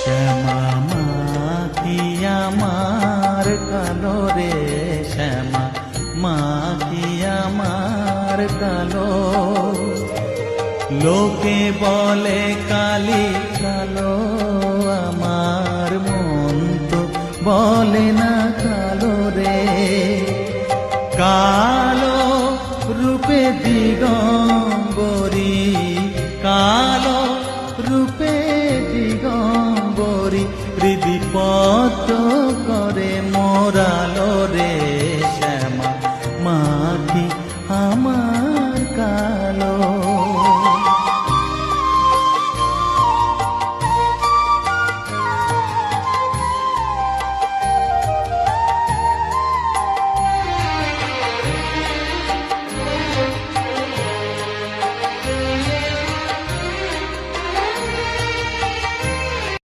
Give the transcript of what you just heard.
শ্যামা মা কি আমার কালো রে, শ্যামা মা কি আমার কালো। লোকে বলে কালি কালো, আমার মন তো বলে না কালো রে। কালো রূপে দিগন্ত